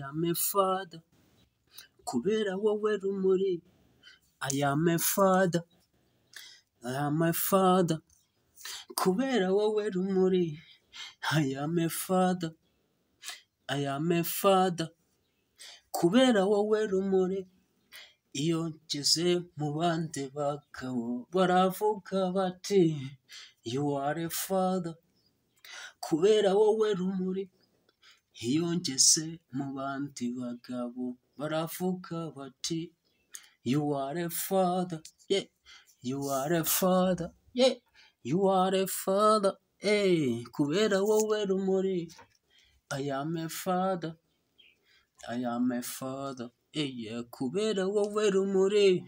am a father. Kubera wowe rumuri, I am a father. I am a father. Kubera wowe rumuri, I am a father. I am a father. Kubera wowe rumuri, iyo ngeze mu bandi bagabo baravuga bati you are a father. Kubera wowe rumuri, iyo ngeze mu bandi bagabo baravuga bati you are a father. Yeah, you are a father. Yeah, you are a father. Hey, kubera wowe rumuri, I am a father. I am a father. Hey, yeah, kubera wowe rumuri,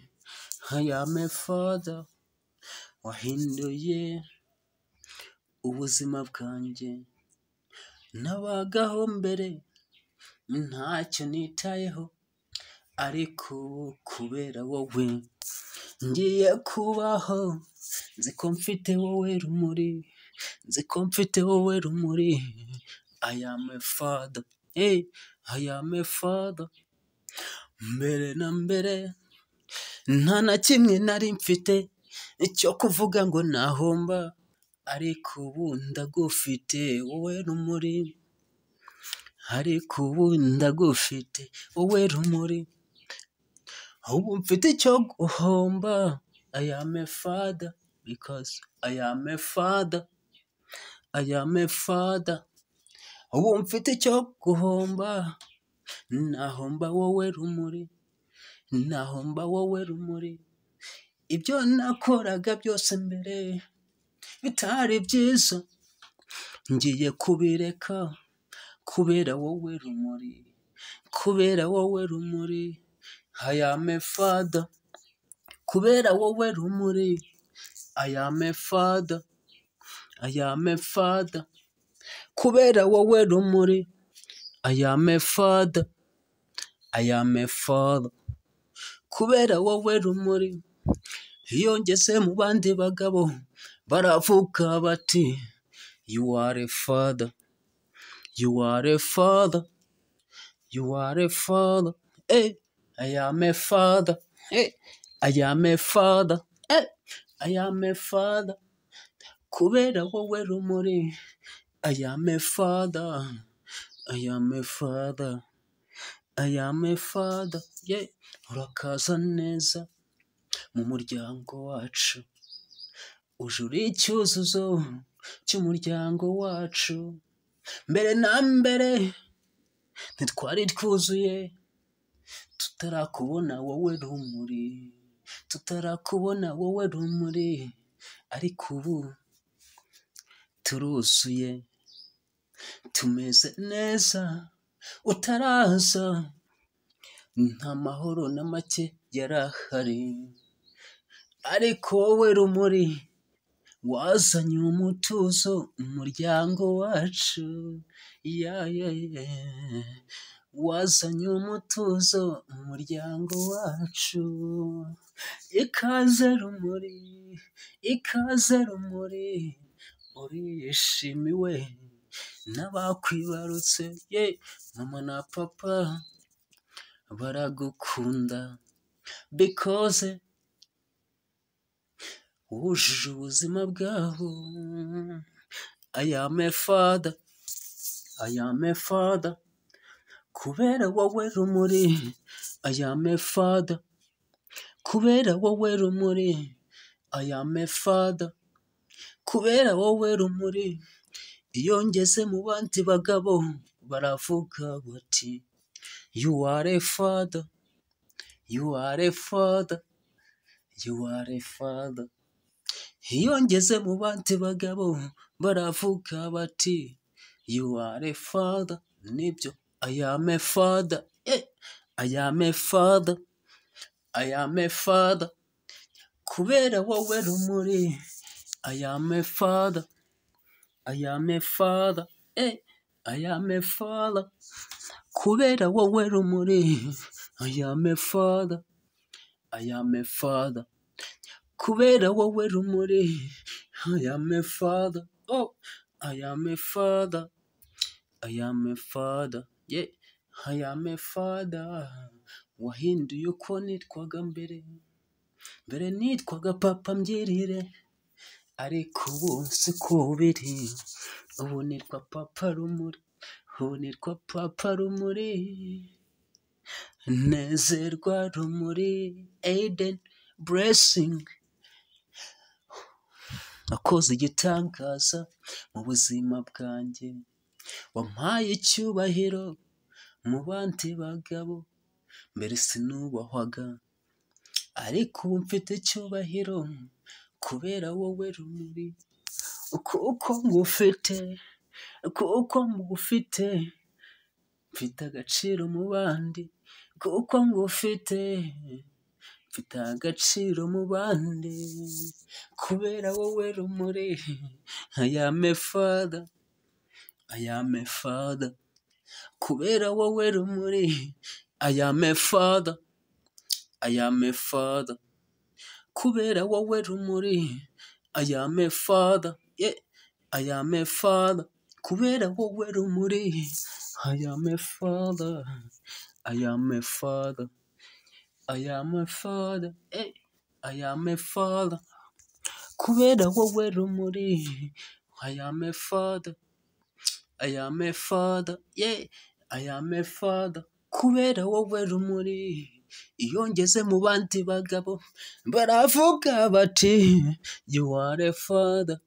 I am a father. Wahinduye ubuzima bwanjye, nabagaho mbere ntacyo nitayeho, ariko ubu kubera wowe ngiye kubaho. Nzi ko mfite wowe rumuri, nzi ko mfite wowe rumuri. I am a father. Hey, I am a father. Mbere na mbere nta na kimwe nari mfite icyo kuvuga ngo nahomba, ariko ubu ndagufite wowe rumuri, ariko ubu ndagufite wowe rumuri. Ubu mfite icyo guhomba. I am a father because I am a father. I am a father. Ubu mfite icyo guhomba, nahomba wowe rumuri, nahomba wowe rumuri. Ibyo nakoraga byose mbere bitari byiza, ngiye kubireka kubera wowe rumuri, kubera wowe rumuri. I am a father. Kubera wowe rumuri, I am a father. I am a father. Kubera wowe rumuri, I am a father. I am a father. Kubera wowe rumuri, iyo ngeze mu bandi bagabo baravuga bati you are a father. You are a father. You are a father. Hey, I am a father. Hey, I am a father. Hey, I am a father. Kubera wowe rumuri, I am a father. I am a father. I am a father. Yeah, urakaza neza mu muryango wacu, uje uri icyuzuzo cy'umuryango wacu. Mbere na mbere ntitwari twuzuye, tutarakubona wowe rumuri, tutarakubona wowe rumuri, ariko ubu turuzuye, tumeze neza. Utaraza nta mahoro na make yarahari, ariko wowe rumuri wazanye umutuzo mu muryango wacu. Yeah, yeah, yeah. Wazanye umutuzo mu muryango wacu. Ikaze rumuri, ikaze rumuri, urishimiwe n'abakwibarutse. Yeah, mama na papa baragukunda because wujuje ubuzima bwabo. I am a father. I am a father. Kubera wowe rumuri, I am a father. Kubera wowe rumuri, I am a father. Kubera wowe rumuri, iyo ngeze mu bandi bagabo baravuga bati you are a father. You are a father. You are a father. Iyo ngeze mu bandi bagabo baravuga bati you are a father. Nibyo, I am a father. Yeah. I am a father. I am a father. Kubera wowe rumuri, I am a father. I am a father. Yeah. I am a father. Kubera wowe rumuri, I am a father. I am a father. Kubera wowe rumuri, I am a father. Oh, I am a father. I am a father. Yeah, I am a father wahinduye uko nitwaga mbere nitwaga papa mbyirire ariko ubu siko biri ubu nitwa papa rumuri nezerwa rumuri Aiden blessing nakoze igitangaza mu buzima bwanjye wampaye icyubahiro mu bandi bagabo mbere sinubahwaga ariko ubu mfite icyubahiro kubera wowe rumuri uko ngufite mfite agaciro mu bandi kuko ngufite mfite agaciro mu bandi kubera wowe rumuri I am a father kubera wowe rumuri I am a father kubera wowe rumuri I am a father yeah I am a father kubera wowe rumuri I am a father hey I am a father kubera wowe rumuri I am a father yeah I am a father kubera wowe rumuri iyo ngeze mu bandi bagabo baravuga bati you are a father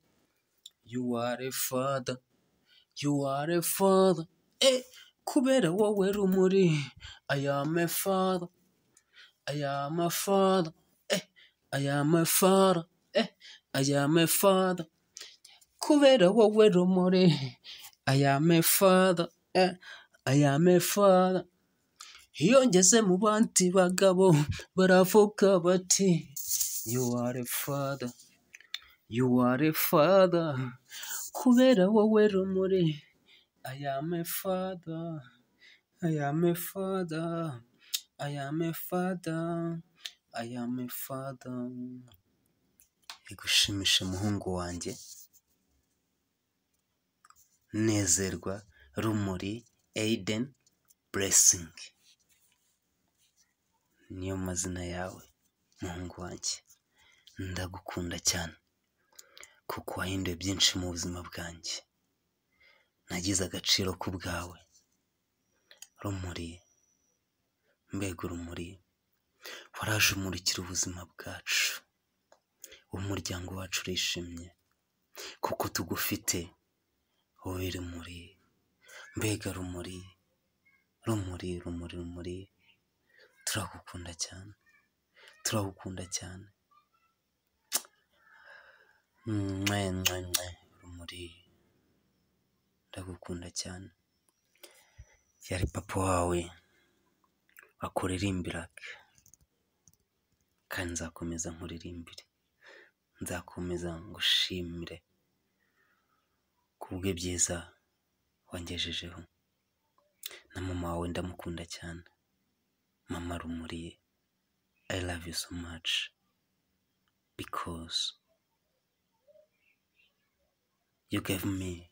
kubera wowe rumuri I am a father kubera wowe rumuri I am a father iyo ngeze mu bandi bagabo baravuga bati you are a father kubera wowe rumuri I am a father igushimishe muhungu wanjye nezerwa rumuri Aiden blessing niyo mazina yawe muhungu wanjye ndagukunda cyane kuko wahinduye byinshi mu buzima bwanjye nagize agaciro ku bwawe rumuri mbega urumuri waraje umurikira ubuzima bwacu umuryango wacu urishimye kuko tugufite wowe rumuri mbega rumuri turagukunda cyane rumuri ndagukunda cyane yari papa wawe akuririmbiraga kandi nzakomeza nkuririmbire nzakomeza ngushimire kubwe byiza wangejejeho na mama wawe ndamukunda cyane mama rumuri I love you so much because you gave me